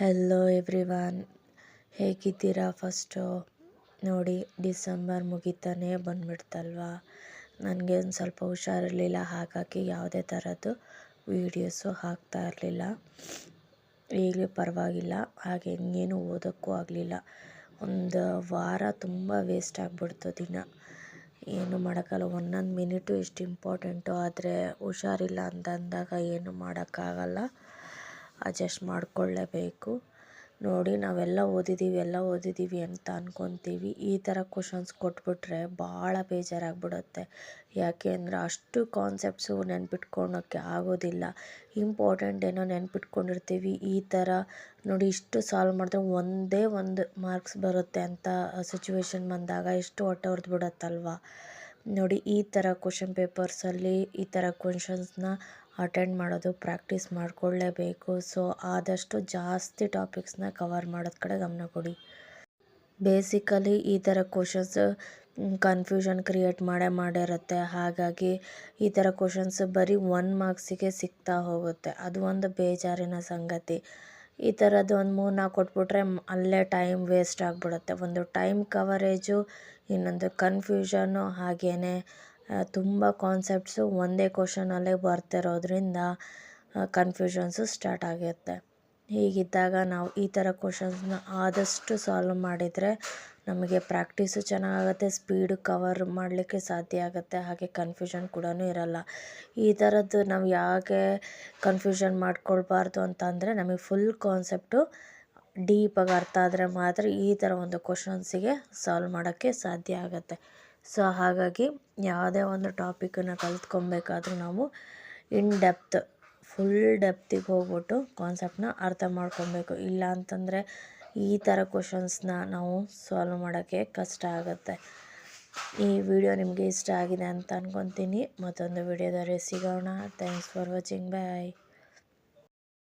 Hello everyone, ಹೇಗಿದ್ದೀರಾ? First ನೋಡಿ, December ಮುಗಿತಾನೇ ಬಂದ್ಬಿಡ್ತಲ್ವಾ. ನನಗೆ ಒಂದು ಸ್ವಲ್ಪ ಹುಷಾರಿರಲಿಲ್ಲ, ಹಾಗಾಗಿ ಯಾವುದೇ ಥರದ್ದು ವೀಡಿಯೋಸು ಹಾಕ್ತಾ ಇರಲಿಲ್ಲ. ಈಗಲೂ ಪರವಾಗಿಲ್ಲ, ಹಾಗೆ ಇನ್ನೇನು ಓದೋಕ್ಕೂ ಆಗಲಿಲ್ಲ. ಒಂದು ವಾರ ತುಂಬ ವೇಸ್ಟ್ ಆಗಿಬಿಡ್ತು ದಿನ. ಏನು ಮಾಡೋಕ್ಕಲ್ಲ, ಒಂದೊಂದು ಮಿನಿಟು ಎಷ್ಟು ಇಂಪಾರ್ಟೆಂಟು. ಆದರೆ ಹುಷಾರಿಲ್ಲ ಅಂತಂದಾಗ ಏನು ಮಾಡೋಕ್ಕಾಗಲ್ಲ, ಅಡ್ಜಸ್ಟ್ ಮಾಡಿಕೊಳ್ಳೇಬೇಕು. ನೋಡಿ, ನಾವೆಲ್ಲ ಓದಿದ್ದೀವಿ ಅಂತ ಅಂದ್ಕೊತೀವಿ. ಈ ಥರ ಕ್ವಶನ್ಸ್ ಕೊಟ್ಬಿಟ್ರೆ ಭಾಳ ಬೇಜಾರಾಗ್ಬಿಡುತ್ತೆ. ಯಾಕೆ ಅಂದರೆ ಅಷ್ಟು ಕಾನ್ಸೆಪ್ಟ್ಸು ನೆನ್ಪಿಟ್ಕೊಳೋಕ್ಕೆ ಆಗೋದಿಲ್ಲ. ಇಂಪಾರ್ಟೆಂಟ್ ಏನೋ ನೆನ್ಪಿಟ್ಕೊಂಡಿರ್ತೀವಿ. ಈ ಥರ ನೋಡಿ, ಇಷ್ಟು ಸಾಲ್ವ್ ಮಾಡಿದ್ರೆ ಒಂದೇ ಒಂದು ಮಾರ್ಕ್ಸ್ ಬರುತ್ತೆ ಅಂತ ಸಿಚುವೇಶನ್ ಬಂದಾಗ ಎಷ್ಟು ಹೊಟ್ಟೆ ಉರಿದ್ಬಿಡತ್ತಲ್ವ. ನೋಡಿ, ಈ ಥರ ಕ್ವಶನ್ ಪೇಪರ್ಸಲ್ಲಿ ಈ ಥರ ಕ್ವಶನ್ಸ್ನ ಅಟೆಂಡ್ ಮಾಡೋದು ಪ್ರಾಕ್ಟೀಸ್ ಮಾಡಿಕೊಳ್ಳೇಬೇಕು. ಸೊ ಆದಷ್ಟು ಜಾಸ್ತಿ ಟಾಪಿಕ್ಸ್ನ ಕವರ್ ಮಾಡೋದು ಕಡೆ ಗಮನ ಕೊಡಿ. ಬೇಸಿಕಲಿ ಈ ಥರ ಕ್ವಶನ್ಸ್ ಕನ್ಫ್ಯೂಷನ್ ಕ್ರಿಯೇಟ್ ಮಾಡಿರುತ್ತೆ. ಹಾಗಾಗಿ ಈ ಥರ ಕ್ವಶನ್ಸ್ ಬರೀ 1 ಮಾರ್ಕ್ಸಿಗೆ ಸಿಗ್ತಾ ಹೋಗುತ್ತೆ. ಅದು ಒಂದು ಬೇಜಾರಿನ ಸಂಗತಿ. ಈ ಥರದ್ದು ಒಂದು 3-4 ಕೊಟ್ಬಿಟ್ರೆ ಅಲ್ಲೇ ಟೈಮ್ ವೇಸ್ಟ್ ಆಗಿಬಿಡುತ್ತೆ. ಒಂದು ಟೈಮ್ ಕವರೇಜು, ಇನ್ನೊಂದು ಕನ್ಫ್ಯೂಷನ್ನು, ಹಾಗೆಯೇ ತುಂಬ ಕಾನ್ಸೆಪ್ಟ್ಸು ಒಂದೇ ಕ್ವಶನಲ್ಲೇ ಬರ್ತಿರೋದ್ರಿಂದ ಕನ್ಫ್ಯೂಷನ್ಸು ಸ್ಟಾರ್ಟ್ ಆಗುತ್ತೆ. ಹೀಗಿದ್ದಾಗ ನಾವು ಈ ಥರ ಕ್ವಶನ್ಸ್ನ ಆದಷ್ಟು ಸಾಲ್ವ್ ಮಾಡಿದರೆ ನಮಗೆ ಪ್ರಾಕ್ಟೀಸು ಚೆನ್ನಾಗಾಗುತ್ತೆ, ಸ್ಪೀಡು ಕವರ್ ಮಾಡಲಿಕ್ಕೆ ಸಾಧ್ಯ ಆಗುತ್ತೆ, ಹಾಗೆ ಕನ್ಫ್ಯೂಷನ್ ಕೂಡ ಇರಲ್ಲ. ಈ ಥರದ್ದು ನಾವು ಯಾಕೆ ಕನ್ಫ್ಯೂಷನ್ ಮಾಡ್ಕೊಳ್ಬಾರ್ದು ಅಂತಂದರೆ, ನಮಗೆ ಫುಲ್ ಕಾನ್ಸೆಪ್ಟು ಡೀಪಾಗಿ ಅರ್ಥ ಆದರೆ ಮಾತ್ರ ಈ ಥರ ಒಂದು ಕ್ವಶನ್ಸಿಗೆ ಸಾಲ್ವ್ ಮಾಡೋಕ್ಕೆ ಸಾಧ್ಯ ಆಗುತ್ತೆ. ಸೊ ಹಾಗಾಗಿ ಯಾವುದೇ ಒಂದು ಟಾಪಿಕನ್ನು ಕಲಿತ್ಕೊಬೇಕಾದ್ರೂ ನಾವು ಫುಲ್ ಡೆಪ್ತಿಗೆ ಹೋಗ್ಬಿಟ್ಟು ಕಾನ್ಸೆಪ್ಟನ್ನ ಅರ್ಥ ಮಾಡ್ಕೊಬೇಕು. ಇಲ್ಲ ಅಂತಂದರೆ ಈ ಥರ ಕ್ವಶನ್ಸ್ನ ನಾವು ಸಾಲ್ವ್ ಮಾಡೋಕ್ಕೆ ಕಷ್ಟ ಆಗುತ್ತೆ. ಈ ವಿಡಿಯೋ ನಿಮಗೆ ಇಷ್ಟ ಆಗಿದೆ ಅಂತ ಅಂದ್ಕೊತೀನಿ. ಮತ್ತೊಂದು ವಿಡಿಯೋದಲ್ಲಿ ಸಿಗೋಣ. Thanks for watching. ಬಾಯ್.